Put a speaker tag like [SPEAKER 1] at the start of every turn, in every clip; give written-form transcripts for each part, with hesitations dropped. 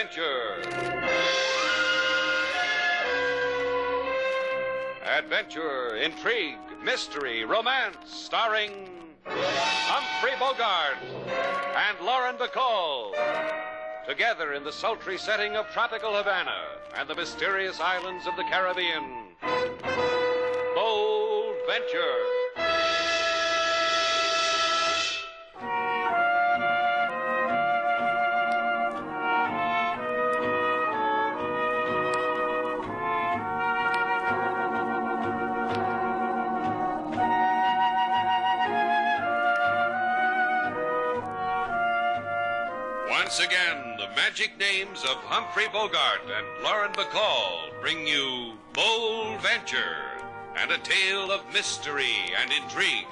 [SPEAKER 1] Adventure. Adventure, intrigue, mystery, romance, starring Humphrey Bogart and Lauren Bacall. Together in the sultry setting of tropical Havana and the mysterious islands of the Caribbean. Bold Venture. Once again, the magic names of Humphrey Bogart and Lauren Bacall bring you Bold Venture and a tale of mystery and intrigue.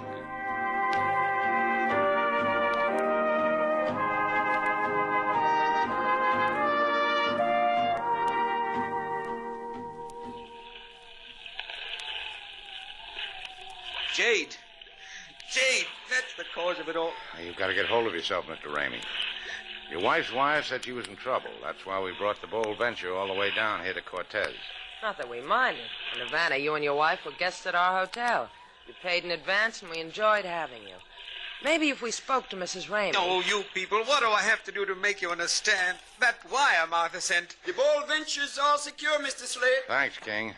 [SPEAKER 2] Jade, that's the cause of it all.
[SPEAKER 3] You've got to get hold of yourself, Mr. Ramey. Your wife's wire said she was in trouble. That's why we brought the Bold Venture all the way down here to Cortez.
[SPEAKER 4] Not that we minded. In Havana, you and your wife were guests at our hotel. You paid in advance, and we enjoyed having you. Maybe if we spoke to Mrs. Ramey...
[SPEAKER 2] Oh, you people, what do I have to do to make you understand? That wire Martha sent.
[SPEAKER 5] The Bold Venture's all secure, Mr. Slate.
[SPEAKER 3] Thanks, King.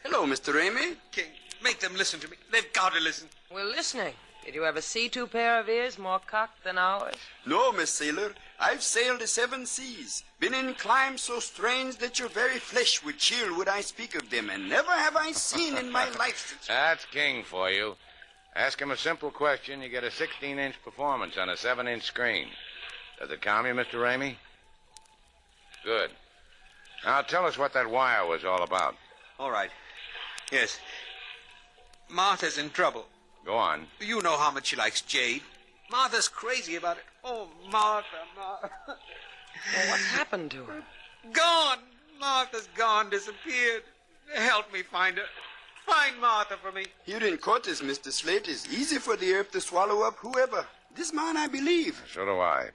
[SPEAKER 5] Hello, Mr. Ramey.
[SPEAKER 2] King, make them listen to me. They've got to listen.
[SPEAKER 4] We're listening. Did you ever see two pair of ears more cocked than ours?
[SPEAKER 5] No, Miss Sailor. I've sailed the 7 seas, been in climes so strange that your very flesh would chill would I speak of them, and never have I seen in my life...
[SPEAKER 3] That's King for you. Ask him a simple question, you get a 16-inch performance on a 7-inch screen. Does it calm you, Mr. Ramey? Good. Now tell us what that wire was all about.
[SPEAKER 2] All right. Yes. Martha's in trouble.
[SPEAKER 3] Go on.
[SPEAKER 2] You know how much she likes Jade. Martha's crazy about it. Oh, Martha.
[SPEAKER 4] Well, what's happened to her?
[SPEAKER 2] Gone. Martha's gone, disappeared. Help me find her. Find Martha for me.
[SPEAKER 5] Here in Cortez, Mr. Slate, it's easy for the earth to swallow up whoever. This man, I believe.
[SPEAKER 3] So do I.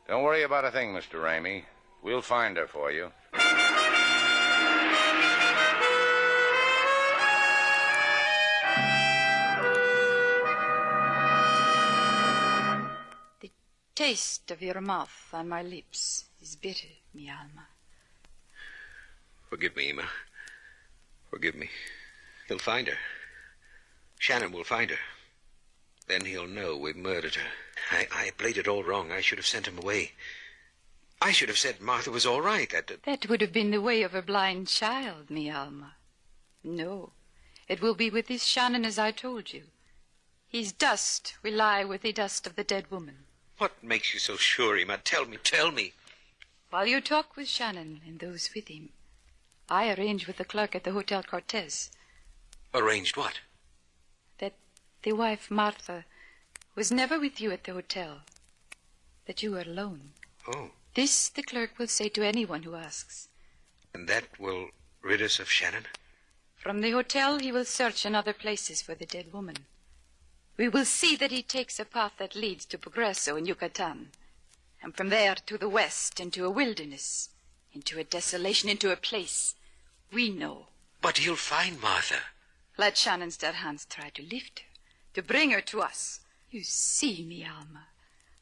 [SPEAKER 3] Don't worry about a thing, Mr. Ramey. We'll find her for you.
[SPEAKER 6] Taste of your mouth on my lips is bitter, mi alma.
[SPEAKER 2] Forgive me, Emma. Forgive me. He'll find her. Shannon will find her. Then he'll know we've murdered her. I played it all wrong. I should have sent him away. I should have said Martha was all right.
[SPEAKER 6] That would have been the way of a blind child, mi alma. No, it will be with this Shannon as I told you. His dust will lie with the dust of the dead woman.
[SPEAKER 2] What makes you so sure, Emma? Tell me.
[SPEAKER 6] While you talk with Shannon and those with him, I arranged with the clerk at the Hotel Cortez.
[SPEAKER 2] Arranged what?
[SPEAKER 6] That the wife, Martha, was never with you at the hotel. That you were alone.
[SPEAKER 2] Oh.
[SPEAKER 6] This the clerk will say to anyone who asks.
[SPEAKER 2] And that will rid us of Shannon?
[SPEAKER 6] From the hotel, he will search in other places for the dead woman. We will see that he takes a path that leads to Progreso in Yucatan. And from there to the west, into a wilderness, into a desolation, into a place we know.
[SPEAKER 2] But he'll find Martha.
[SPEAKER 6] Let Shannon's dead hands try to lift her, to bring her to us. You see, mi alma,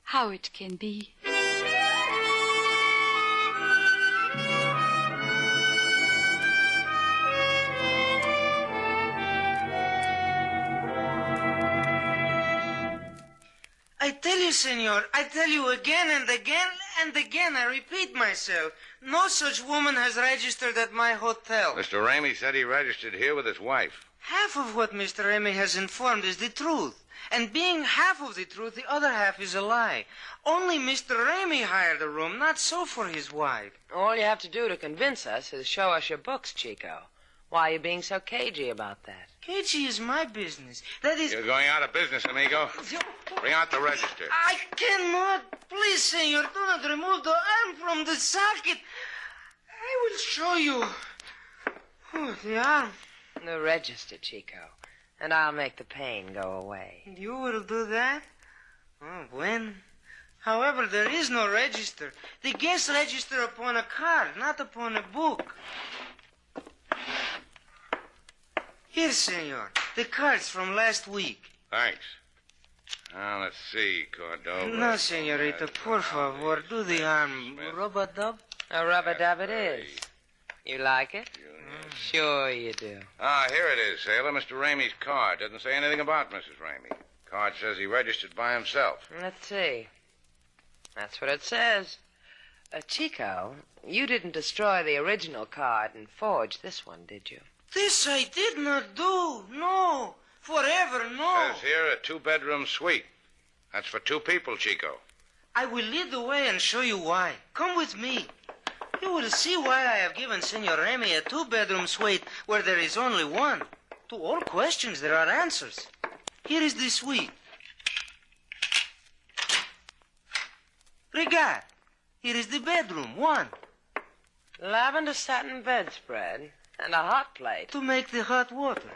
[SPEAKER 6] how it can be.
[SPEAKER 7] I tell you, senor, I tell you again and again and again, I repeat myself, no such woman has registered at my hotel.
[SPEAKER 3] Mr. Ramey said he registered here with his wife.
[SPEAKER 7] Half of what Mr. Ramey has informed is the truth. And being half of the truth, the other half is a lie. Only Mr. Ramey hired a room, not so for his wife.
[SPEAKER 4] All you have to do to convince us is show us your books, Chico. Why are you being so cagey about that?
[SPEAKER 7] Cagey is my business. That is...
[SPEAKER 3] You're going out of business, amigo. Bring out the register.
[SPEAKER 7] I cannot. Please, senor, do not remove the arm from the socket. I will show you. Oh, the arm.
[SPEAKER 4] The register, Chico. And I'll make the pain go away.
[SPEAKER 7] You will do that? Oh, when? However, there is no register. The guests register upon a card, not upon a book. Here, senor, the cards from last week.
[SPEAKER 3] Thanks. Now, let's see, Cordova.
[SPEAKER 7] No, senorita, por favor, do the arm. Rub-a-dub?
[SPEAKER 4] A rub-a-dub it is. You like it? Sure you do.
[SPEAKER 3] Ah, here it is, Sailor. Mr. Ramey's card. Doesn't say anything about Mrs. Ramey. Card says he registered by himself.
[SPEAKER 4] Let's see. That's what it says. Chico, you didn't destroy the original card and forge this one, did you?
[SPEAKER 7] This I did not do. No. Forever, no.
[SPEAKER 3] Says here a 2-bedroom suite. That's for 2 people, Chico.
[SPEAKER 7] I will lead the way and show you why. Come with me. You will see why I have given Senor Ramey a 2-bedroom suite where there is only one. To all questions, there are answers. Here is the suite. Regard. Here is the bedroom, one.
[SPEAKER 4] Lavender satin bedspread and a hot plate.
[SPEAKER 7] To make the hot water.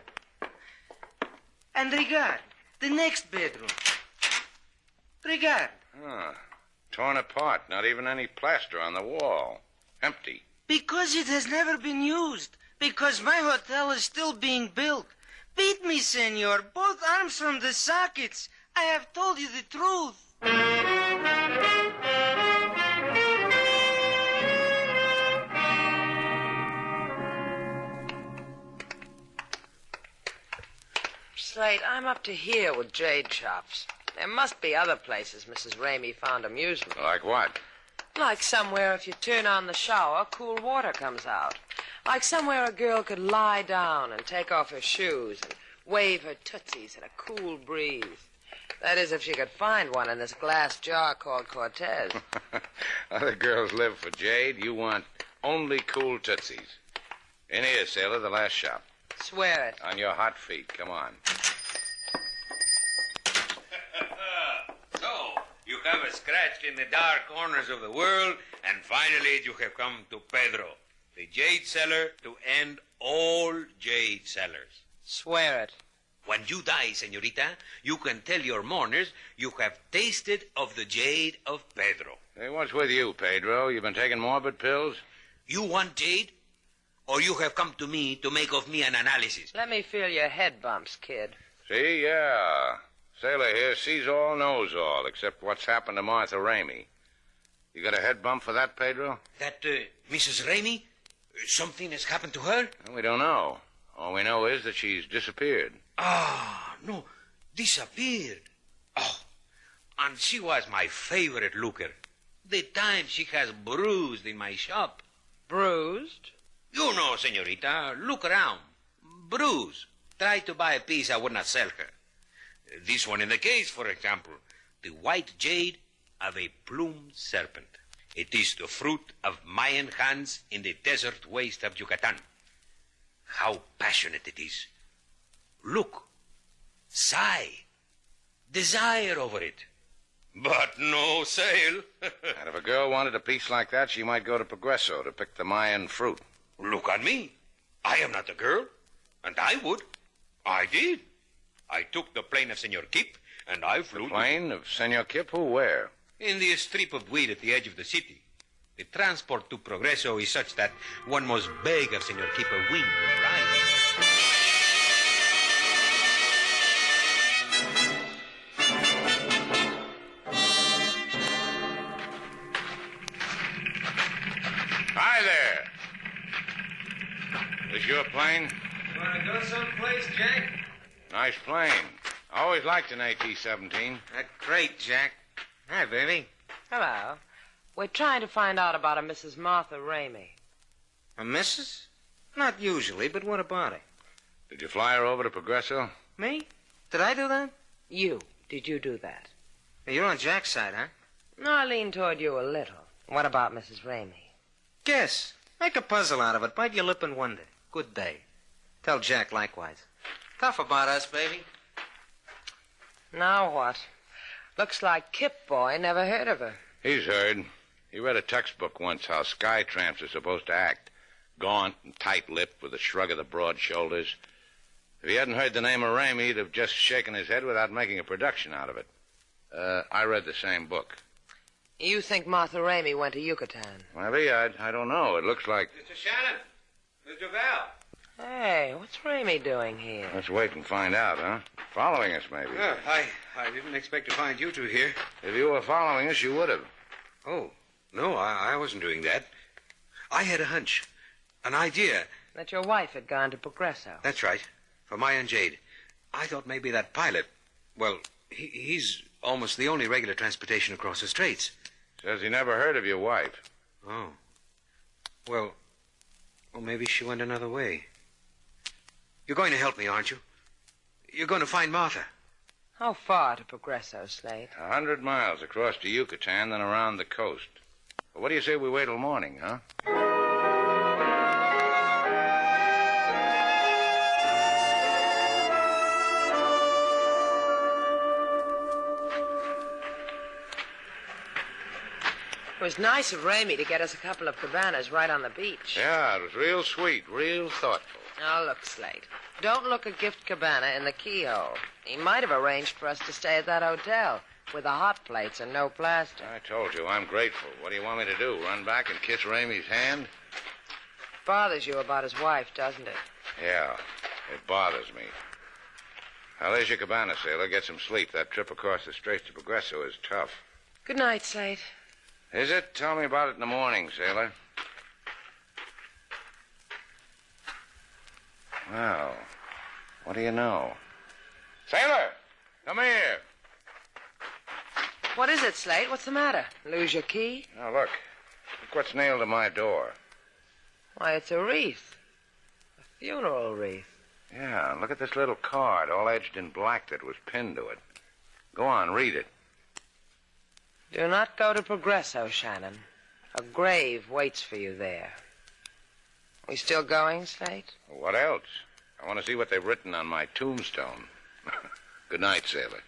[SPEAKER 7] And regard, the next bedroom. Regard.
[SPEAKER 3] Ah, torn apart. Not even any plaster on the wall. Empty.
[SPEAKER 7] Because it has never been used. Because my hotel is still being built. Beat me, senor. Both arms from the sockets. I have told you the truth.
[SPEAKER 4] Slate, I'm up to here with jade shops. There must be other places Mrs. Ramey found amusement.
[SPEAKER 3] Like what?
[SPEAKER 4] Like somewhere if you turn on the shower, cool water comes out. Like somewhere a girl could lie down and take off her shoes and wave her tootsies in a cool breeze. That is, if she could find one in this glass jar called Cortez.
[SPEAKER 3] Other girls live for jade. You want only cool tootsies. In here, Sailor, the last shop.
[SPEAKER 4] Swear it.
[SPEAKER 3] On your hot feet. Come on.
[SPEAKER 2] So, you have scratched in the dark corners of the world, and finally you have come to Pedro, the jade seller to end all jade sellers.
[SPEAKER 4] Swear it.
[SPEAKER 2] When you die, señorita, you can tell your mourners you have tasted of the jade of Pedro.
[SPEAKER 3] Hey, what's with you, Pedro? You been taking morbid pills?
[SPEAKER 2] You want jade? Or you have come to me to make of me an analysis?
[SPEAKER 4] Let me feel your head bumps, kid.
[SPEAKER 3] See, yeah. Sailor here sees all, knows all, except what's happened to Martha Ramey. You got a head bump for that, Pedro?
[SPEAKER 2] That Mrs. Ramey? Something has happened to her?
[SPEAKER 3] We don't know. All we know is that she's disappeared.
[SPEAKER 2] Ah, no, disappeared. Oh, and she was my favorite looker. The time she has bruised in my shop.
[SPEAKER 4] Bruised?
[SPEAKER 2] You know, señorita, look around. Bruise. Try to buy a piece I would not sell her. This one in the case, for example, the white jade of a plumed serpent. It is the fruit of Mayan hands in the desert waste of Yucatan. How passionate it is. Look, sigh, desire over it. But no sale.
[SPEAKER 3] And if a girl wanted a piece like that, she might go to Progreso to pick the Mayan fruit.
[SPEAKER 2] Look at me. I am not a girl, and I would. I did. I took the plane of Senor Kip, and I flew...
[SPEAKER 3] The plane of Senor Kip? Who, where?
[SPEAKER 2] In the strip of weed at the edge of the city. The transport to Progreso is such that one must beg of Senor Kip a wing of ride.
[SPEAKER 3] Hi there. This your plane?
[SPEAKER 7] You want to go someplace, Jack?
[SPEAKER 3] Nice plane. I always liked an AT-17.
[SPEAKER 7] Great, Jack. Hi, baby.
[SPEAKER 4] Hello. We're trying to find out about a Mrs. Martha Ramey.
[SPEAKER 7] A missus? Not usually, but what about her?
[SPEAKER 3] Did you fly her over to Progreso?
[SPEAKER 7] Me? Did I do that?
[SPEAKER 4] You. Did you do that?
[SPEAKER 7] You're on Jack's side, huh?
[SPEAKER 4] No, I lean toward you a little. What about Mrs. Ramey?
[SPEAKER 7] Guess. Make a puzzle out of it. Bite your lip and wonder. Good day. Tell Jack likewise. Tough about us, baby.
[SPEAKER 4] Now what? Looks like Kip Boy never heard of her.
[SPEAKER 3] He's heard. He read a textbook once how sky tramps are supposed to act. Gaunt and tight-lipped with a shrug of the broad shoulders. If he hadn't heard the name of Ramey, he'd have just shaken his head without making a production out of it. I read the same book.
[SPEAKER 4] You think Martha Ramey went to Yucatan?
[SPEAKER 3] Maybe. I don't know. It looks like...
[SPEAKER 2] Mr. Shannon. Miss Duval.
[SPEAKER 4] Hey, what's Ramey doing here?
[SPEAKER 3] Let's wait and find out, huh? Following us, maybe.
[SPEAKER 2] I didn't expect to find you two here.
[SPEAKER 3] If you were following us, you would have.
[SPEAKER 2] Oh, no, I wasn't doing that. I had a hunch. An idea.
[SPEAKER 4] That your wife had gone to Progresso.
[SPEAKER 2] That's right. For Maya and Jade. I thought maybe that pilot... Well, he's almost the only regular transportation across the straits.
[SPEAKER 3] Says he never heard of your wife.
[SPEAKER 2] Oh. Well, maybe she went another way. You're going to help me, aren't you? You're going to find Martha.
[SPEAKER 4] How far to Progresso, Slate?
[SPEAKER 3] 100 miles across to Yucatan, then around the coast. Well, what do you say we wait till morning, huh?
[SPEAKER 4] It was nice of Ramey to get us a couple of cabanas right on the beach.
[SPEAKER 3] Yeah, it was real sweet, real thoughtful.
[SPEAKER 4] Now, look, Slate. Don't look a gift cabana in the keyhole. He might have arranged for us to stay at that hotel with the hot plates and no plaster.
[SPEAKER 3] I told you, I'm grateful. What do you want me to do, run back and kiss Ramey's hand?
[SPEAKER 4] Bothers you about his wife, doesn't it?
[SPEAKER 3] Yeah, it bothers me. Now, there's your cabana, sailor. Get some sleep. That trip across the straits to Progresso is tough.
[SPEAKER 4] Good night, Slate.
[SPEAKER 3] Is it? Tell me about it in the morning, sailor. Well, what do you know? Sailor, come here.
[SPEAKER 4] What is it, Slate? What's the matter? Lose your key?
[SPEAKER 3] Now, look. Look what's nailed to my door.
[SPEAKER 4] Why, it's a wreath. A funeral wreath.
[SPEAKER 3] Yeah, look at this little card, all edged in black that was pinned to it. Go on, read it.
[SPEAKER 4] Do not go to Progresso, Shannon. A grave waits for you there. We still going, Slate?
[SPEAKER 3] What else? I want to see what they've written on my tombstone. Good night, sailor.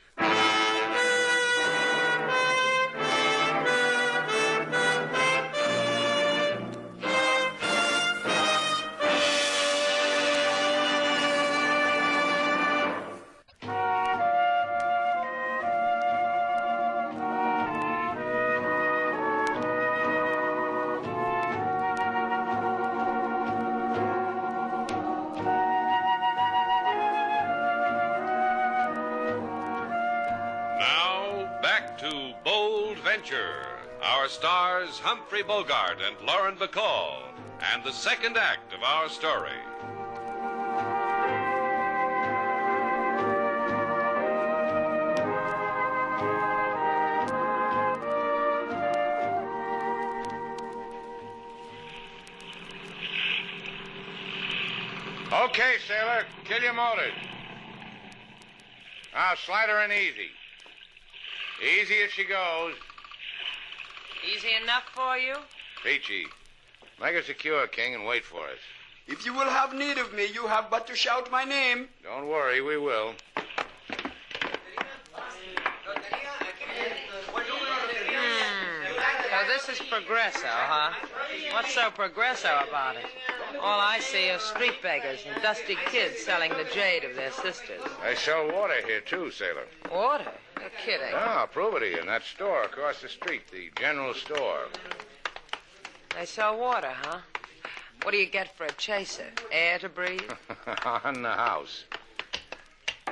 [SPEAKER 1] Our stars, Humphrey Bogart and Lauren Bacall, and the second act of our story.
[SPEAKER 3] Okay, sailor, kill your motors. Now, slide her in easy. Easy as she goes.
[SPEAKER 4] Easy enough for you?
[SPEAKER 3] Peachy. Make her secure, King, and wait for us.
[SPEAKER 5] If you will have need of me, you have but to shout my name.
[SPEAKER 3] Don't worry, we will.
[SPEAKER 4] So this is Progresso, huh? What's so Progresso about it? All I see are street beggars and dusty kids selling the jade of their sisters.
[SPEAKER 3] They sell water here, too, sailor.
[SPEAKER 4] Water? You're kidding.
[SPEAKER 3] Ah, I'll prove it to you in that store across the street, the general store.
[SPEAKER 4] They sell water, huh? What do you get for a chaser? Air to breathe?
[SPEAKER 3] On the house.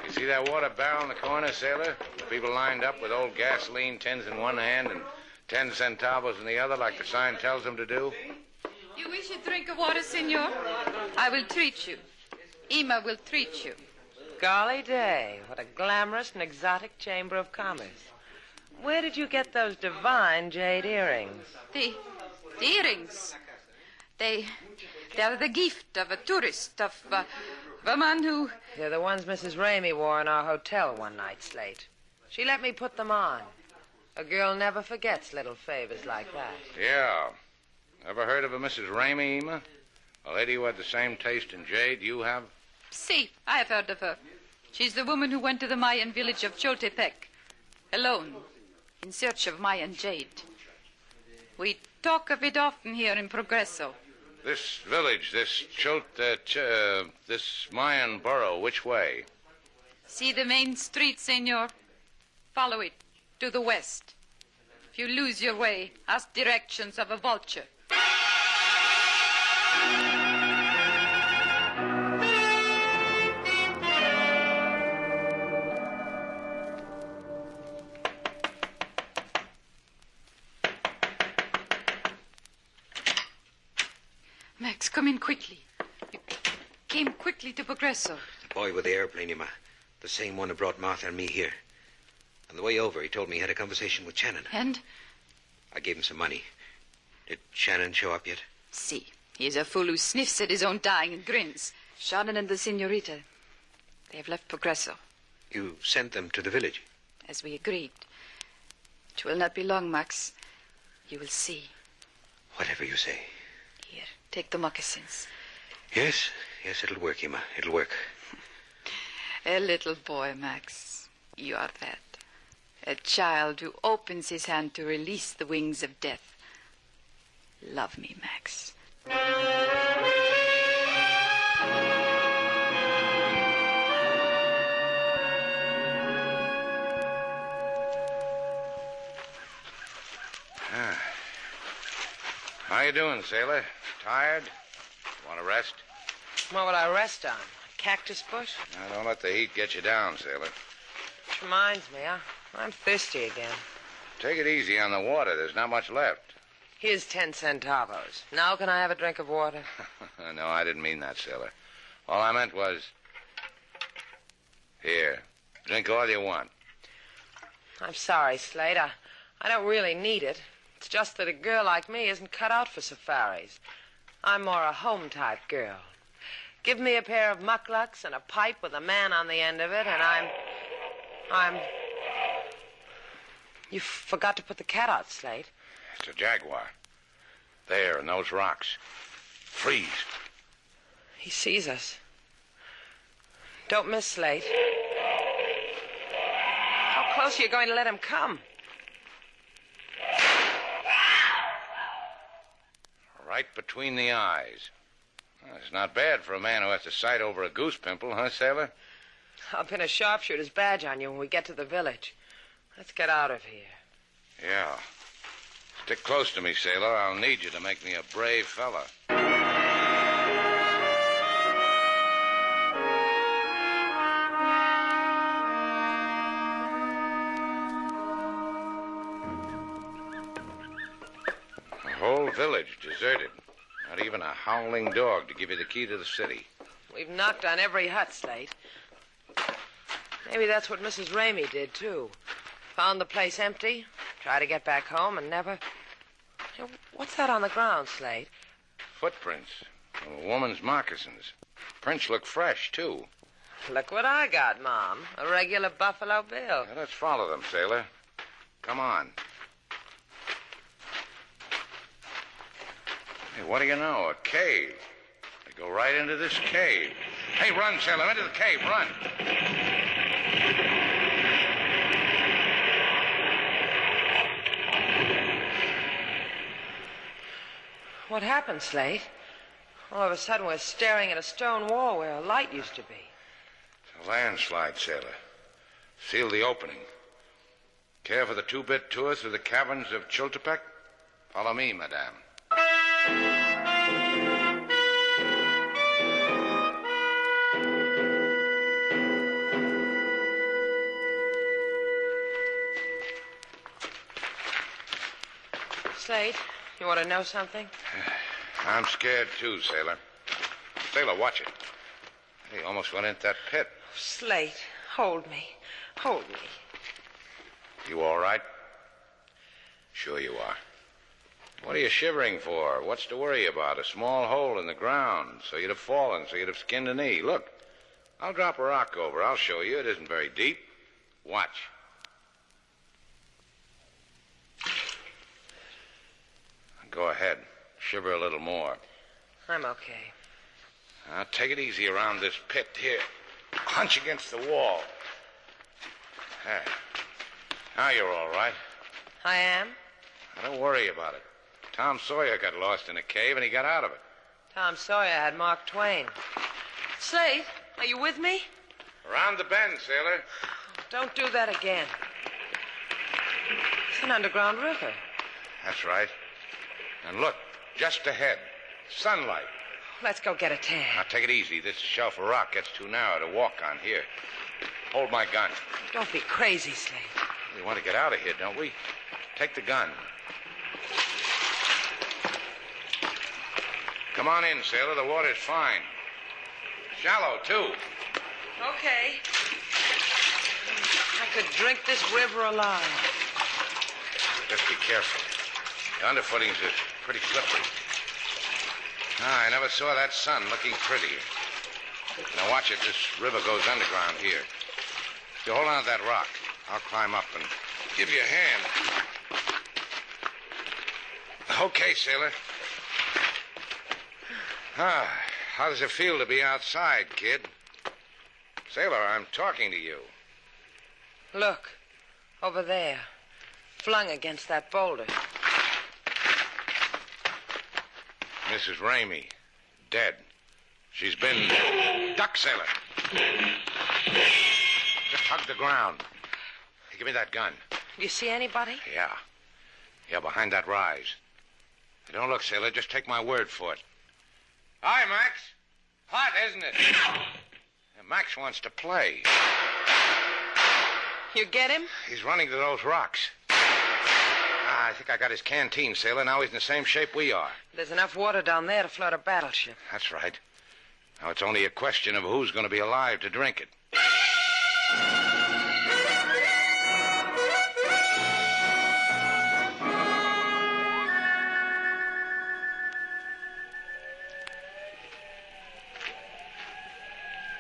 [SPEAKER 3] You see that water barrel in the corner, sailor? The people lined up with old gasoline tins in one hand and 10 centavos in the other, like the sign tells them to do.
[SPEAKER 6] You wish a drink of water, senor? I will treat you. Ima will treat you.
[SPEAKER 4] Golly day, what a glamorous and exotic chamber of commerce. Where did you get those divine jade earrings?
[SPEAKER 6] The earrings. They are the gift of a tourist, of a man who...
[SPEAKER 4] They're the ones Mrs. Ramey wore in our hotel one night, Slate. She let me put them on. A girl never forgets little favors like that.
[SPEAKER 3] Yeah. Ever heard of a Mrs. Ramey, Ima? A lady who had the same taste in jade you have?
[SPEAKER 6] See, I have heard of her. She's the woman who went to the Mayan village of Choltepec, alone, in search of Mayan jade. We talk of it often here in Progresso.
[SPEAKER 3] This village, this this Mayan borough, which way?
[SPEAKER 6] See the main street, senor? Follow it to the west. If you lose your way, ask directions of a vulture. Max, come in quickly. You came quickly to Progresso.
[SPEAKER 2] The boy with the airplane, Emma. The same one who brought Martha and me here. On the way over, he told me he had a conversation with Shannon.
[SPEAKER 6] And?
[SPEAKER 2] I gave him some money. Did Shannon show up yet?
[SPEAKER 6] See, he is a fool who sniffs at his own dying and grins. Shannon and the senorita, they have left Progresso.
[SPEAKER 2] You sent them to the village?
[SPEAKER 6] As we agreed. It will not be long, Max. You will see.
[SPEAKER 2] Whatever you say.
[SPEAKER 6] Here, take the moccasins.
[SPEAKER 2] Yes, it'll work, Emma. It'll work.
[SPEAKER 6] A little boy, Max. You are that. A child who opens his hand to release the wings of death. Love me, Max.
[SPEAKER 3] How you doing, sailor? Tired? Want to rest?
[SPEAKER 4] What would I rest on? A cactus bush?
[SPEAKER 3] Now, don't let the heat get you down, sailor.
[SPEAKER 4] Which reminds me, I'm thirsty again.
[SPEAKER 3] Take it easy on the water. There's not much left.
[SPEAKER 4] Here's 10 centavos. Now can I have a drink of water?
[SPEAKER 3] No, I didn't mean that, sailor. All I meant was... Here. Drink all you want.
[SPEAKER 4] I'm sorry, Slate. I don't really need it. It's just that a girl like me isn't cut out for safaris. I'm more a home-type girl. Give me a pair of mucklucks and a pipe with a man on the end of it, and I'm... You forgot to put the cat out, Slate.
[SPEAKER 3] It's a jaguar. There, in those rocks. Freeze.
[SPEAKER 4] He sees us. Don't miss, Slate. How close are you going to let him come?
[SPEAKER 3] Right between the eyes. Well, it's not bad for a man who has to sight over a goose pimple, huh, sailor?
[SPEAKER 4] I'll pin a sharpshooter's badge on you when we get to the village. Let's get out of here.
[SPEAKER 3] Yeah. Stick close to me, sailor. I'll need you to make me a brave fella. The whole village deserted. Not even a howling dog to give you the key to the city.
[SPEAKER 4] We've knocked on every hut, Slate. Maybe that's what Mrs. Ramey did, too. Found the place empty, tried to get back home, and never... Hey, what's that on the ground, Slate?
[SPEAKER 3] Footprints. A woman's moccasins. Prints look fresh, too.
[SPEAKER 4] Look what I got, Mom. A regular Buffalo Bill.
[SPEAKER 3] Now, let's follow them, sailor. Come on. Hey, what do you know? A cave. They go right into this cave. Hey, run, sailor. Into the cave. Run.
[SPEAKER 4] What happened, Slate? All of a sudden, we're staring at a stone wall where a light used to be.
[SPEAKER 3] It's a landslide, sailor. Seal the opening. Care for the two-bit tour through the caverns of Chultepec? Follow me, madame.
[SPEAKER 4] Slate, you want to know something?
[SPEAKER 3] I'm scared, too, sailor. Sailor, watch it. He almost went into that pit.
[SPEAKER 4] Slate, hold me. Hold me.
[SPEAKER 3] You all right? Sure you are. What are you shivering for? What's to worry about? A small hole in the ground, so you'd have fallen, so you'd have skinned a knee. Look, I'll drop a rock over. I'll show you. It isn't very deep. Watch. Go ahead. Shiver a little more.
[SPEAKER 4] I'm okay.
[SPEAKER 3] Now, take it easy around this pit. Here. Hunch against the wall. There. Now you're all right.
[SPEAKER 4] I am?
[SPEAKER 3] Now, don't worry about it. Tom Sawyer got lost in a cave, and he got out of it.
[SPEAKER 4] Tom Sawyer had Mark Twain. Slate, are you with me?
[SPEAKER 3] Around the bend, sailor.
[SPEAKER 4] Don't do that again. An underground river.
[SPEAKER 3] That's right. And look, just ahead, sunlight.
[SPEAKER 4] Let's go get a tan.
[SPEAKER 3] Now, take it easy. This shelf of rock gets too narrow to walk on here. Hold my gun.
[SPEAKER 4] Don't be crazy, Slate.
[SPEAKER 3] We want to get out of here, don't we? Take the gun. Come on in, sailor. The water's fine. Shallow, too.
[SPEAKER 4] Okay. I could drink this river alive.
[SPEAKER 3] Just be careful. The underfootings are pretty slippery. I never saw that sun looking prettier. Now watch it. This river goes underground here. You hold on to that rock. I'll climb up and give you a hand. Okay, sailor. How does it feel to be outside, kid? Sailor, I'm talking to you.
[SPEAKER 4] Look, over there, flung against that boulder.
[SPEAKER 3] Mrs. Ramey, dead. She's been... Duck, sailor. Just hug the ground. Hey, give me that gun.
[SPEAKER 4] Do you see anybody?
[SPEAKER 3] Yeah, behind that rise. Hey, don't look, sailor. Just take my word for it. Hi, Max. Hot, isn't it? Yeah, Max wants to play.
[SPEAKER 4] You get him?
[SPEAKER 3] He's running to those rocks. I think I got his canteen, sailor. Now he's in the same shape we are.
[SPEAKER 4] There's enough water down there to float a battleship.
[SPEAKER 3] That's right. Now it's only a question of who's going to be alive to drink it.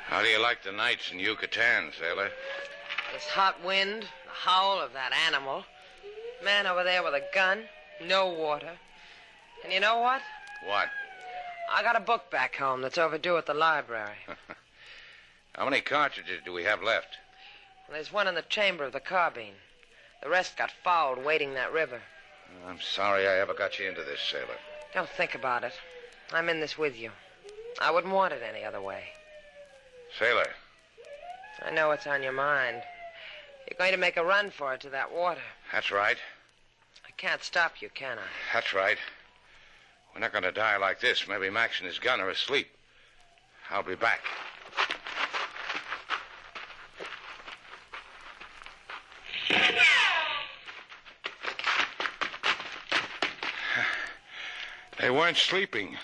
[SPEAKER 3] How do you like the nights in Yucatan, sailor?
[SPEAKER 4] This hot wind, the howl of that animal, man over there with a gun, no water. And you know what?
[SPEAKER 3] What?
[SPEAKER 4] I got a book back home that's overdue at the library.
[SPEAKER 3] How many cartridges do we have left?
[SPEAKER 4] Well, there's one in the chamber of the carbine. The rest got fouled wading that river.
[SPEAKER 3] I'm sorry I ever got you into this, sailor.
[SPEAKER 4] Don't think about it. I'm in this with you. I wouldn't want it any other way.
[SPEAKER 3] Sailor.
[SPEAKER 4] I know what's on your mind. You're going to make a run for it to that water.
[SPEAKER 3] That's right.
[SPEAKER 4] I can't stop you, can I?
[SPEAKER 3] That's right. We're not going to die like this. Maybe Max and his gun are asleep. I'll be back. They weren't sleeping.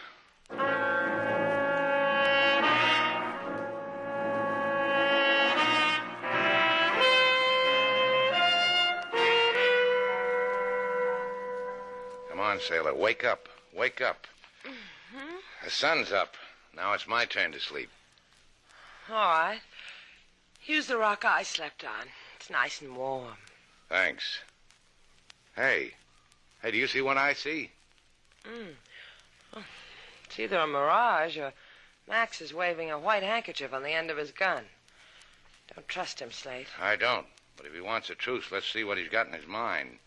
[SPEAKER 3] Come on, sailor. Wake up. Wake up.
[SPEAKER 4] Mm-hmm.
[SPEAKER 3] The sun's up. Now it's my turn to sleep.
[SPEAKER 4] All right. Use the rock I slept on. It's nice and warm.
[SPEAKER 3] Thanks. Hey, do you see what I see?
[SPEAKER 4] Oh, it's either a mirage or Max is waving a white handkerchief on the end of his gun. Don't trust him, Slate.
[SPEAKER 3] I don't. But if he wants a truce, let's see what he's got in his mind.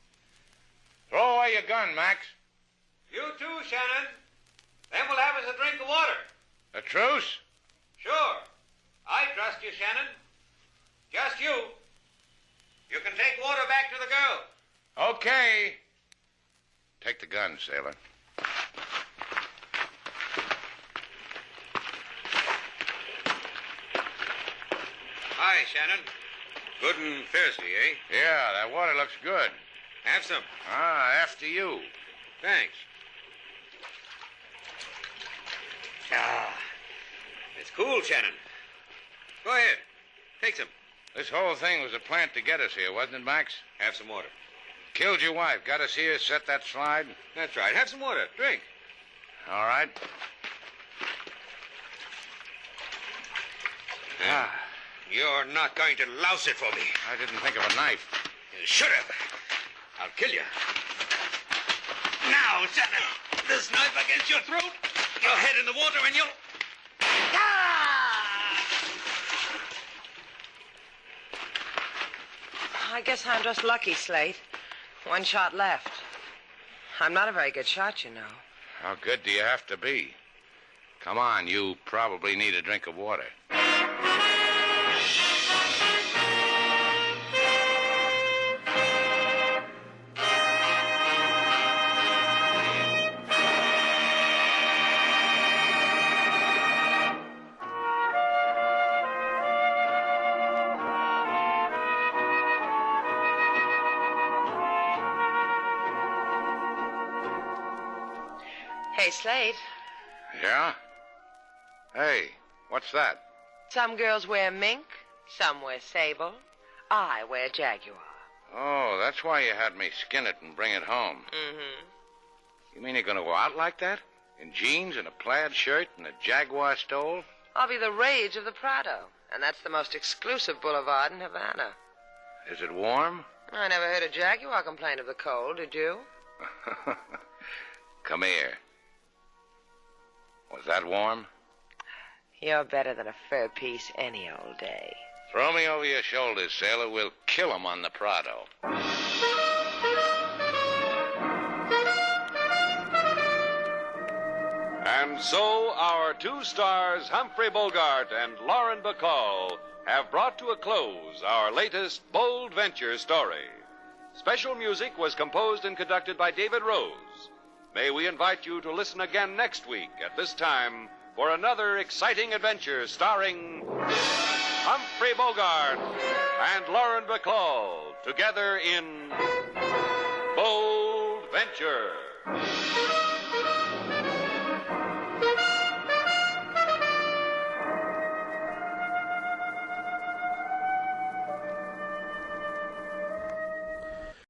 [SPEAKER 3] Throw away your gun, Max.
[SPEAKER 2] You too, Shannon. Then we'll have us a drink of water.
[SPEAKER 3] A truce?
[SPEAKER 2] Sure. I trust you, Shannon. Just you. You can take water back to the girl.
[SPEAKER 3] Okay. Take the gun, sailor.
[SPEAKER 2] Hi, Shannon. Good and thirsty, eh?
[SPEAKER 3] Yeah, that water looks good.
[SPEAKER 2] Have some.
[SPEAKER 3] After you.
[SPEAKER 2] Thanks. It's cool, Shannon. Go ahead. Take some.
[SPEAKER 3] This whole thing was a plant to get us here, wasn't it, Max?
[SPEAKER 2] Have some water.
[SPEAKER 3] Killed your wife, got us here, set that slide.
[SPEAKER 2] That's right. Have some water. Drink.
[SPEAKER 3] All right.
[SPEAKER 2] You're not going to louse it for me.
[SPEAKER 3] I didn't think of a knife.
[SPEAKER 2] You should have. I'll kill you. Now, Shannon, this knife against your throat, your head in the water, and you'll...
[SPEAKER 4] I guess I'm just lucky, Slate. One shot left. I'm not a very good shot, you know.
[SPEAKER 3] How good do you have to be? Come on, you probably need a drink of water.
[SPEAKER 4] Hey, Slate.
[SPEAKER 3] Yeah? Hey, what's that?
[SPEAKER 4] Some girls wear mink, some wear sable. I wear jaguar.
[SPEAKER 3] Oh, that's why you had me skin it and bring it home.
[SPEAKER 4] Mm-hmm.
[SPEAKER 3] You mean you're going to go out like that? In jeans and a plaid shirt and a jaguar stole?
[SPEAKER 4] I'll be the rage of the Prado, and that's the most exclusive boulevard in Havana.
[SPEAKER 3] Is it warm?
[SPEAKER 4] I never heard a jaguar complain of the cold, did you?
[SPEAKER 3] Come here. Was that warm?
[SPEAKER 4] You're better than a fur piece any old day.
[SPEAKER 3] Throw me over your shoulders, sailor. We'll kill 'em on the Prado.
[SPEAKER 1] And so our two stars, Humphrey Bogart and Lauren Bacall, have brought to a close our latest bold venture story. Special music was composed and conducted by David Rose. May we invite you to listen again next week at this time for another exciting adventure starring Humphrey Bogart and Lauren Bacall together in Bold Venture.